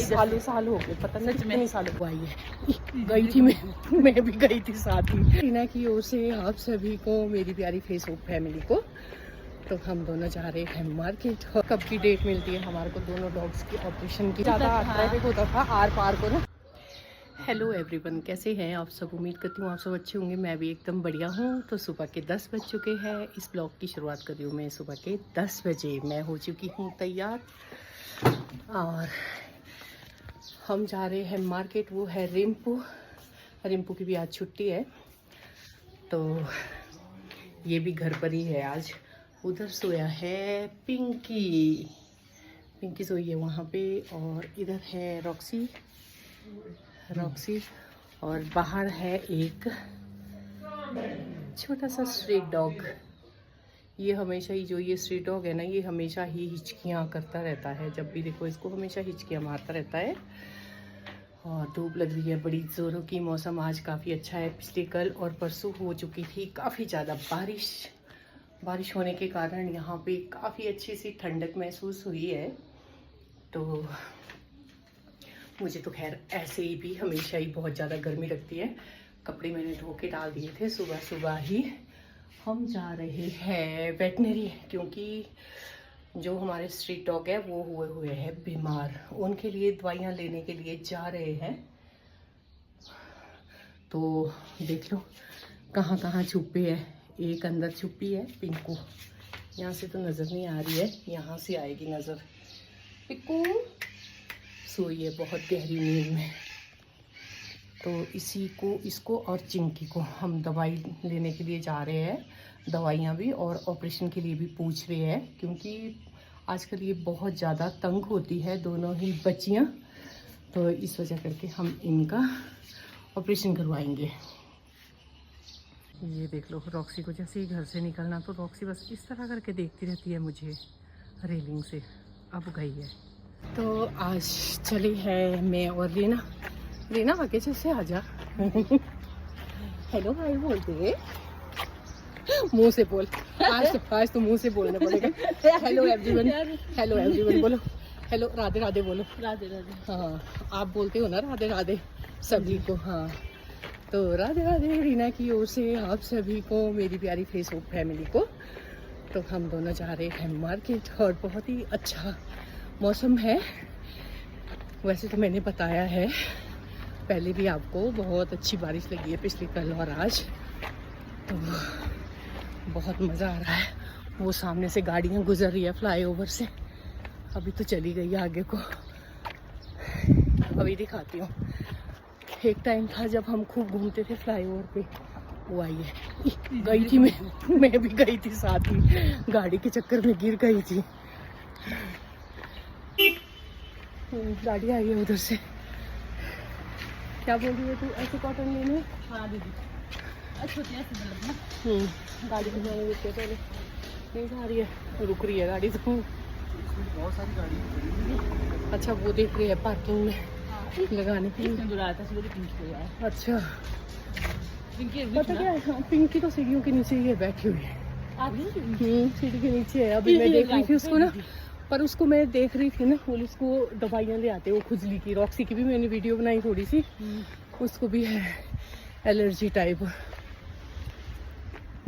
साल हो गए, पता नहीं कितने सालों को आई है। गई थी मैं भी गई थी साथ ही। टीना की ओर से आप सभी को, मेरी प्यारी फेसबुक फैमिली को, तो हम दोनों जा रहे हैं मार्केट। और कब की डेट मिलती है हमारे को दोनों डॉग्स की ऑपरेशन की। ज़्यादा ट्रैफिक होता था आर पार को ना। हेलो एवरीवन, कैसे हैं आप सब? उम्मीद करती हूँ आप सब अच्छे होंगे। मैं भी एकदम बढ़िया हूँ। तो सुबह के 10 बज चुके हैं। इस ब्लॉग की शुरुआत कर रही हूँ मैं सुबह के 10 बजे। मैं हो चुकी हूँ तैयार और हम जा रहे हैं मार्केट। वो है रिम्पू की भी आज छुट्टी है, तो ये भी घर पर ही है आज। उधर सोया है पिंकी सोई है वहाँ पे, और इधर है रॉक्सी और बाहर है एक छोटा सा स्ट्रीट डॉग। ये हमेशा ही, जो ये स्ट्रीट डॉग है ना, ये हमेशा ही हिचकियाँ करता रहता है। जब भी देखो इसको हमेशा हिचकियाँ मारता रहता है। और धूप लग रही है बड़ी ज़ोरों की। मौसम आज काफ़ी अच्छा है। पिछले कल और परसों हो चुकी थी काफ़ी ज़्यादा बारिश होने के कारण यहाँ पे काफ़ी अच्छी सी ठंडक महसूस हुई है। तो मुझे तो खैर ऐसे ही भी हमेशा ही बहुत ज़्यादा गर्मी लगती है। कपड़े मैंने धो के डाल दिए थे सुबह ही। हम जा रहे हैं वेटनरी, क्योंकि जो हमारे स्ट्रीट डॉग है वो हुए हैं बीमार। उनके लिए दवाइयाँ लेने के लिए जा रहे हैं। तो देख लो कहाँ कहाँ छुपे है। एक अंदर छुपी है पिंकू, यहाँ से तो नज़र नहीं आ रही है, यहाँ से आएगी नज़र। पिंकू सोई है बहुत गहरी नींद में। तो इसको और चिंकी को हम दवाई लेने के लिए जा रहे हैं। दवाइयाँ भी और ऑपरेशन के लिए भी पूछ रहे हैं, क्योंकि आजकल ये बहुत ज़्यादा तंग होती है दोनों ही बच्चियाँ। तो इस वजह करके हम इनका ऑपरेशन करवाएंगे। ये देख लो, रॉक्सी को जैसे ही घर से निकलना तो रॉक्सी बस इस तरह करके देखती रहती है मुझे रेलिंग से। अब गई है। तो आज चली है मैं और रीना आगे से आ जा। हेलो हाय बोलते, मुंह से बोल। आज तो मुंह से बोलना पड़ेगा। हेलो एवरीवन बोलो। हेलो राधे राधे बोलो। राधे राधे। हाँ, आप बोलते हो ना राधे राधे सभी को। हाँ, तो राधे राधे रीना की ओर से आप सभी को, मेरी प्यारी फेसबुक फैमिली को। तो हम दोनों जा रहे हैं मार्केट और बहुत ही अच्छा मौसम है। वैसे तो मैंने बताया है पहले भी आपको, बहुत अच्छी बारिश लगी है पिछले कल और आज। तो बहुत मज़ा आ रहा है। वो सामने से गाड़ियाँ गुजर रही है फ्लाईओवर से। अभी तो चली गई आगे को, अभी दिखाती हूँ। एक टाइम था जब हम खूब घूमते थे फ्लाईओवर पे। वो आई है। गई थी मैं भी गई थी साथ ही, गाड़ी के चक्कर में गिर गई थी। गाड़ी आई है उधर से। क्या बोल रही है तू? ऐसे कॉटन लेने? हाँ दीदी, गाड़ी में जाने देते पहले। नहीं जा रही है, रुक रही है गाड़ी। तो बहुत सारी गाड़ी। अच्छा, वो देख रही है पार्किंग में लगाने के लिए। अच्छा, पता क्या है, पिंकी तो सीढ़ियों के नीचे ही है, बैठी हुई है। सीढ़ी के नीचे है। अभी मैं देख रही थी उसको ना, पर उसको मैं देख रही थी ना, पुलिस को दवाइयाँ ले आते वो खुजली की। रॉक्सी की भी मैंने वीडियो बनाई थोड़ी सी। उसको भी है एलर्जी टाइप।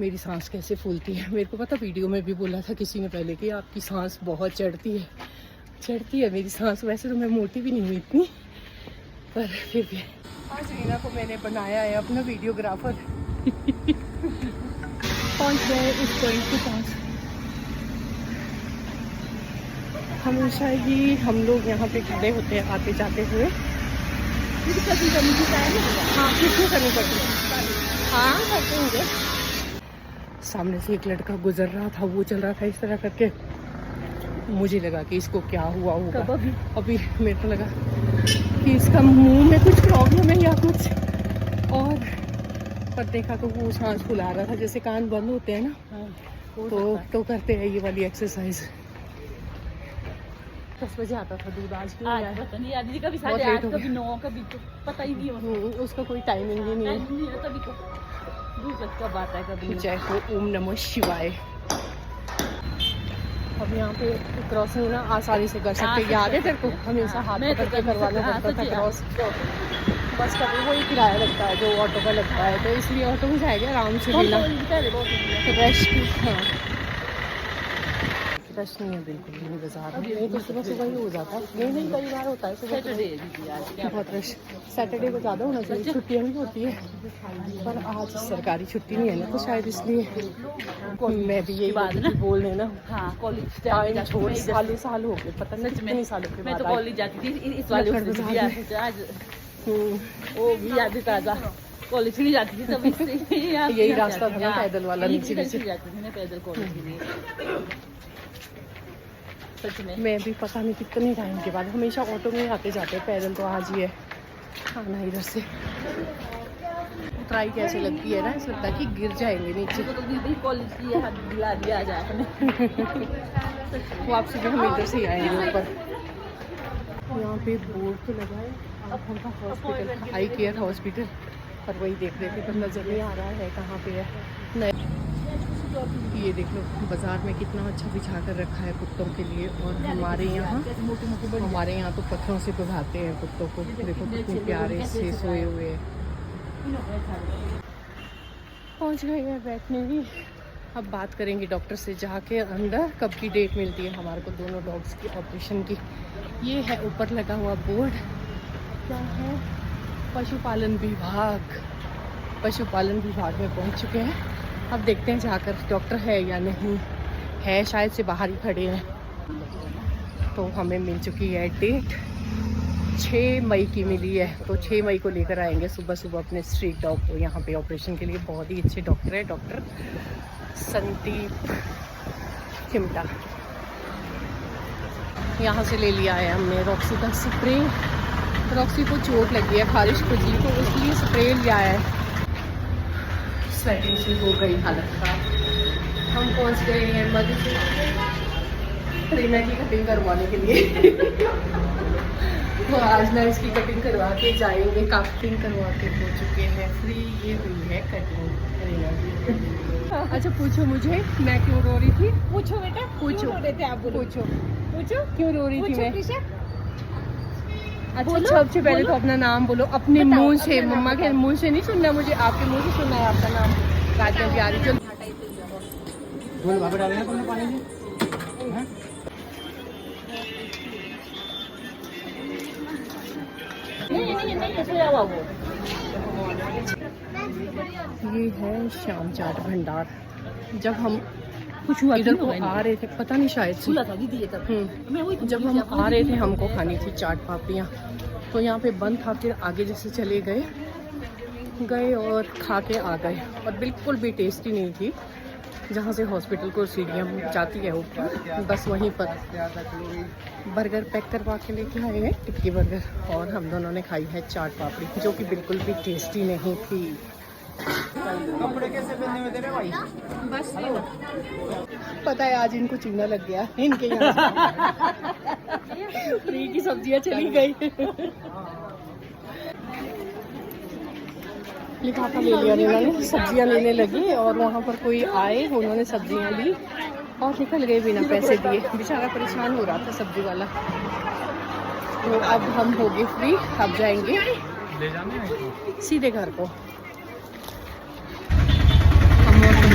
मेरी सांस कैसे फूलती है। मेरे को पता, वीडियो में भी बोला था किसी ने पहले कि आपकी सांस बहुत चढ़ती है मेरी सांस। वैसे तो मैं मोटी भी नहीं हुई इतनी, पर फिर भी आज रीना को मैंने बनाया है अपना वीडियोग्राफर। पहुँच गए इस पॉइंट के पास। हमेशा ही हम लोग यहाँ पे खड़े होते हैं आते जाते हुए। हाँ, किसने करनी पड़ती है? हाँ, करते होंगे। सामने से एक लड़का गुजर रहा था, वो चल रहा था इस तरह करके। मुझे लगा कि इसको क्या हुआ होगा। अभी मेरे को लगा कि इसका मुंह में कुछ प्रॉब्लम है या कुछ और, पर देखा तो वो सांस फुला रहा था, जैसे कान बंद होते हैं ना। तो करते हैं ये वाली एक्सरसाइज। 10 बजे आता था दूध, आज क्यों आया? पता नहीं यार, कभी 8:30 कभी 9 कभी तो पता ही नहीं होता। उसका कोई टाइमिंग ही नहीं है। तभी तो दूध कब आता है कभी। जय हो, ओम नमः शिवाय। अब यहाँ पे क्रॉसिंग ना आसानी से कर सकते, याद है तेरे को हमेशा हाथ पकड़ के करवाना पड़ता था क्रॉस। बस का भी वही किराया लगता है जो ऑटो का लगता है, तो इसलिए ऑटो में जाएगा आराम से बिना रश की। हाँ रश नहीं है बिल्कुल भी बाजार में, नहीं तो सुबह सुबह ही हो जाता है, ये नहीं कई बार होता है सुबह बहुत रश। सैटरडे को ज़्यादा होना चाहिए, छुट्टियाँ भी होती है, पर आज सरकारी छुट्टी नहीं है ना, तो शायद इसलिए मैं भी यही बात ना बोल रहे ना। हाँ कॉलेज टाइम छोड़ साल हो गए, पता नहीं कितने सालों के बाद कॉलेज जाती थी इस वाले वो भी याद ताज़ा, कॉलेज नहीं जाती थी तब यही रास्ता था ना पैदल वाला, नीचे नीचे जाती थी ना पैदल कॉलेज के लिए। सच में मैं भी पता नहीं कितने टाइम के बाद, हमेशा ऑटो में आते जाते, पैदल तो आज ही है आना इधर से। उतराई कैसे लगती है ना, ऐसा लगता है कि गिर जाएंगे नीचे। तो कॉलेज की हाथ दिला दिया आ जाए वापसी भी हम इधर से ही आएंगे ऊपर। यहाँ पे बोर्ड तो लगा है हॉस्पिटल, आई केयर हॉस्पिटल, पर वही देख रहे थे पर नज़र नहीं आ रहा है कहाँ पे है। नहीं ये देख लो बाज़ार में कितना अच्छा बिछा कर रखा है कुत्तों के लिए, और हमारे यहाँ तो पत्थरों से बंधाते हैं कुत्तों को। देखो कितने प्यारे से सोए हुए हैं। पहुँच गए हैं बैठने भी। अब बात करेंगे डॉक्टर से जाके अंदर कब की डेट मिलती है हमारे को दोनों डॉग्स की ऑपरेशन की। ये है ऊपर लगा हुआ बोर्ड, क्या है, पशुपालन विभाग। पशुपालन विभाग में पहुंच चुके हैं। अब देखते हैं जाकर डॉक्टर है या नहीं है, शायद से बाहर ही खड़े हैं। तो हमें मिल चुकी है डेट, 6 मई की मिली है, तो 6 मई को लेकर आएंगे सुबह सुबह अपने स्ट्रीट डॉग को यहाँ पे ऑपरेशन के लिए। बहुत ही अच्छे डॉक्टर है, डॉक्टर संदीप खिमटा। यहाँ से ले लिया है हमने रॉक्सी का स्प्रे। रॉक्सी को चोट लगी है, खारिश खुजली, तो इसलिए स्प्रे लिया है। स्वेटिंग से हो गई हालत खराब। हम पहुँच गए हैं मधुपुर रीना की कटिंग करवाने के लिए तो आज ना इसकी कटिंग करवा के जाएंगे। कटिंग करवा के हो चुके हैं फ्री, ये हुई है कटिंग रीना की। अच्छा पूछो मुझे मैं क्यों रो रही थी? पूछो बेटा, पूछो, रो रहे थे आप, पूछो पूछो क्यों रो रही थी मैं? अच्छा सबसे पहले तो अपना नाम बोलो अपने मुंह से, मम्मा के मुंह से नहीं सुनना मुझे, आपके मुंह से सुनना है आपका नाम। राजा प्यारी चल ये है श्याम चाट भंडार। जब हम कुछ हुआ इधर को आ रहे थे, पता नहीं शायद जब हम आ रहे थे हमको खानी थी चाट पापड़ियाँ, तो यहाँ पे बंद था, फिर आगे जैसे चले गए और खा के आ गए, और बिल्कुल भी टेस्टी नहीं थी। जहाँ से हॉस्पिटल को सीढ़ियाँ जाती है ऊपर, बस वहीं पर बर्गर पैक करवा के लेके आए हैं, टिक्की बर्गर, और हम दोनों ने खाई है चाट पापड़ी जो कि बिल्कुल भी टेस्टी नहीं थी। कपड़े कैसे पहनने में तेरे भाई? बस पता है आज इनको चूना लग गया इनके यहाँ फ्री की सब्जियाँ चली गई। लिफाफा ले लिया रीना ने, सब्जियाँ लेने लगी, और वहाँ पर कोई आए, उन्होंने सब्जियाँ ली और निकल गए बिना पैसे दिए। बेचारा परेशान हो रहा था सब्जी वाला। तो अब हम हो गए फ्री, अब जाएंगे सीधे घर को।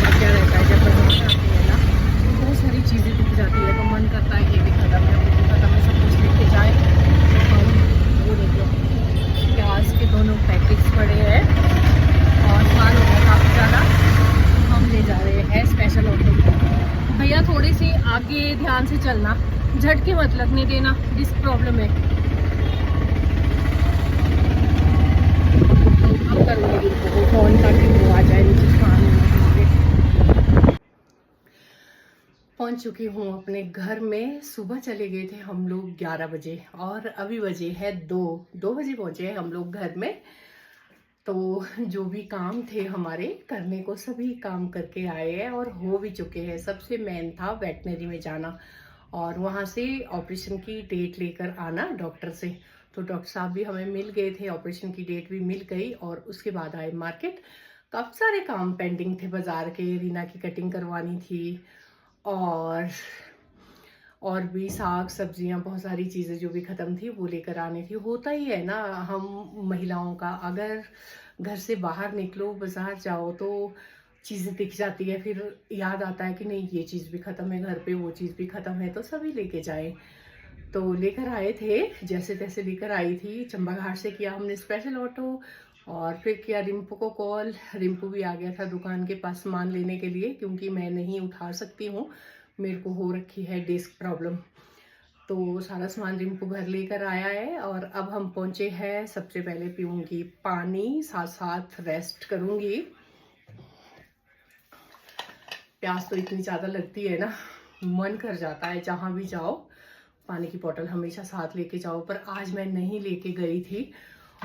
क्या रहता है जब बजाते हैं ना, बहुत सारी चीज़ें दिख जाती है, तो मन करता है ये भी खत्म है, वो भी खत्म है, सब कुछ लेके जाए। तो हम वो देखो प्याज के दोनों पैकेट्स पड़े हैं और माल हो गया काफ़ी ज़्यादा, हम ले जा रहे हैं स्पेशल ऑटो। भैया थोड़ी सी आगे ध्यान से चलना, झटके मत लगने देना, डिस्क प्रॉब्लम है। अब करूँगी फोन ताकि वो आ जाए नीचे खान। पहुंच चुकी हूँ अपने घर में। सुबह चले गए थे हम लोग 11 बजे और अभी बजे है 2 बजे पहुंचे हैं हम लोग घर में। तो जो भी काम थे हमारे करने को सभी काम करके आए हैं और हो भी चुके हैं। सबसे मेन था वेटनरी में जाना और वहाँ से ऑपरेशन की डेट लेकर आना डॉक्टर से। तो डॉक्टर साहब भी हमें मिल गए थे, ऑपरेशन की डेट भी मिल गई और उसके बाद आए मार्केट। काफ़ी सारे काम पेंडिंग थे बाज़ार के, रीना की कटिंग करवानी थी और और भी साग सब्जियां, बहुत सारी चीज़ें जो भी ख़त्म थी वो लेकर आनी थी। होता ही है ना हम महिलाओं का, अगर घर से बाहर निकलो, बाजार जाओ तो चीज़ें दिख जाती है, फिर याद आता है कि नहीं ये चीज़ भी ख़त्म है घर पे, वो चीज़ भी ख़त्म है, तो सभी लेके जाए। तो लेकर आए थे, जैसे तैसे लेकर आई थी। चंबा घाट से किया हमने स्पेशल ऑटो, और फिर किया रिम्पू को कॉल। रिम्पू भी आ गया था दुकान के पास सामान लेने के लिए, क्योंकि मैं नहीं उठा सकती हूँ, मेरे को हो रखी है डिस्क प्रॉब्लम। तो सारा सामान रिम्पू घर लेकर आया है, और अब हम पहुंचे हैं। सबसे पहले पीऊंगी पानी, साथ साथ रेस्ट करूंगी। प्यास तो इतनी ज़्यादा लगती है ना, मन कर जाता है जहाँ भी जाओ पानी की बोतल हमेशा साथ लेके जाओ, पर आज मैं नहीं लेके गई थी।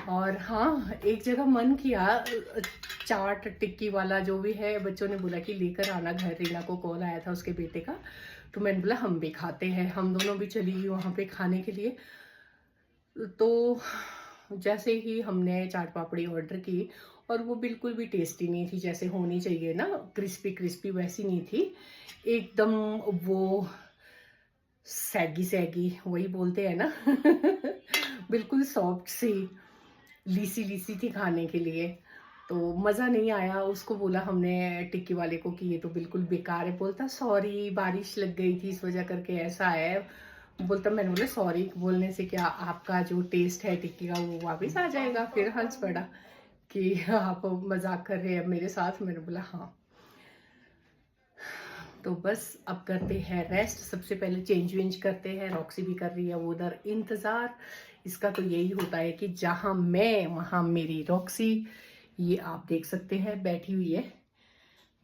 और हाँ, एक जगह मन किया, चाट टिक्की वाला जो भी है, बच्चों ने बोला कि लेकर आना घर। रीना को कॉल आया था उसके बेटे का, तो मैंने बोला हम भी खाते हैं। हम दोनों भी चली गई वहाँ पे खाने के लिए। तो जैसे ही हमने चाट पापड़ी ऑर्डर की, और वो बिल्कुल भी टेस्टी नहीं थी जैसे होनी चाहिए ना, क्रिस्पी क्रिस्पी वैसी नहीं थी एकदम। वो सैगी सैगी वही बोलते हैं ना बिल्कुल सॉफ्ट सी, लीसी लीसी थी खाने के लिए। तो मज़ा नहीं आया। उसको बोला हमने टिक्की वाले को कि ये तो बिल्कुल बेकार है। बोलता सॉरी बारिश लग गई थी इस वजह करके ऐसा है। बोलता, मैंने बोला सॉरी बोलने से क्या आपका जो टेस्ट है टिक्की का वो वापस आ जाएगा। फिर हंस पड़ा कि आप मजाक कर रहे हैं मेरे साथ। मैंने बोला हाँ। तो बस अब करते हैं रेस्ट। सबसे पहले चेंज वेंज करते हैं। रॉक्सी भी कर रही है वो उधर इंतज़ार। इसका तो यही होता है कि जहाँ मैं वहाँ मेरी रॉक्सी। ये आप देख सकते हैं बैठी हुई है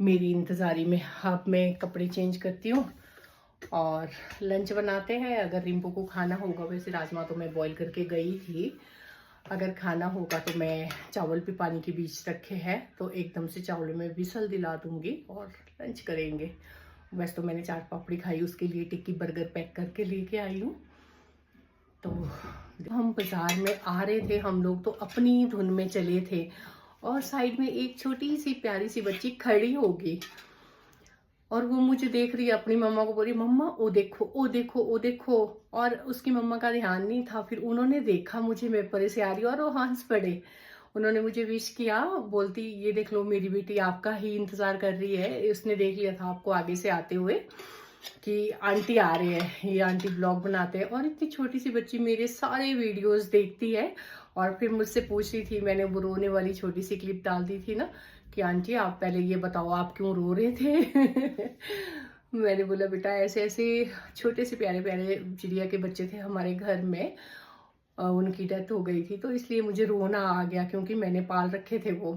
मेरी इंतज़ारी में। अब मैं कपड़े चेंज करती हूँ और लंच बनाते हैं। अगर रिम्पू को खाना होगा, वैसे राजमा तो मैं बॉईल करके गई थी, अगर खाना होगा तो मैं चावल भी पानी के बीच रखे हैं तो एकदम से चावल में विसल दिला दूंगी और लंच करेंगे। वैसे तो मैंने चाट पापड़ी खाई, उसके लिए टिक्की बर्गर पैक करके लेके आई हूँ। तो हम बाजार में आ रहे थे, हम लोग तो अपनी धुन में चले थे, और साइड में एक छोटी सी प्यारी सी बच्ची खड़ी होगी, और वो मुझे देख रही है, अपनी मम्मा को बोल रही मम्मा ओ देखो ओ देखो ओ देखो। और उसकी मम्मा का ध्यान नहीं था, फिर उन्होंने देखा मुझे, मैं परे से आ रही और वो हंस पड़े। उन्होंने मुझे विश किया, बोलती ये देख लो मेरी बेटी आपका ही इंतजार कर रही है। उसने देख लिया था आपको आगे से आते हुए कि आंटी आ रहे हैं, ये आंटी ब्लॉग बनाते हैं। और इतनी छोटी सी बच्ची मेरे सारे वीडियोस देखती है, और फिर मुझसे पूछ रही थी, मैंने वो रोने वाली छोटी सी क्लिप डाल दी थी ना कि आंटी आप पहले ये बताओ आप क्यों रो रहे थे मैंने बोला बेटा ऐसे ऐसे छोटे से प्यारे प्यारे चिड़िया के बच्चे थे हमारे घर में, उनकी डेथ हो गई थी, तो इसलिए मुझे रोना आ गया क्योंकि मैंने पाल रखे थे वो।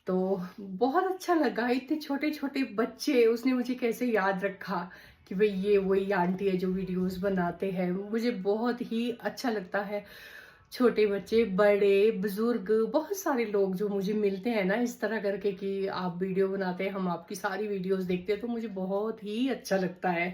तो बहुत अच्छा लगा, इतने छोटे छोटे बच्चे, उसने मुझे कैसे याद रखा कि भाई ये वही आंटी है जो वीडियोस बनाते हैं। मुझे बहुत ही अच्छा लगता है, छोटे बच्चे बड़े बुजुर्ग बहुत सारे लोग जो मुझे मिलते हैं ना इस तरह करके कि आप वीडियो बनाते हैं, हम आपकी सारी वीडियोस देखते हैं, तो मुझे बहुत ही अच्छा लगता है।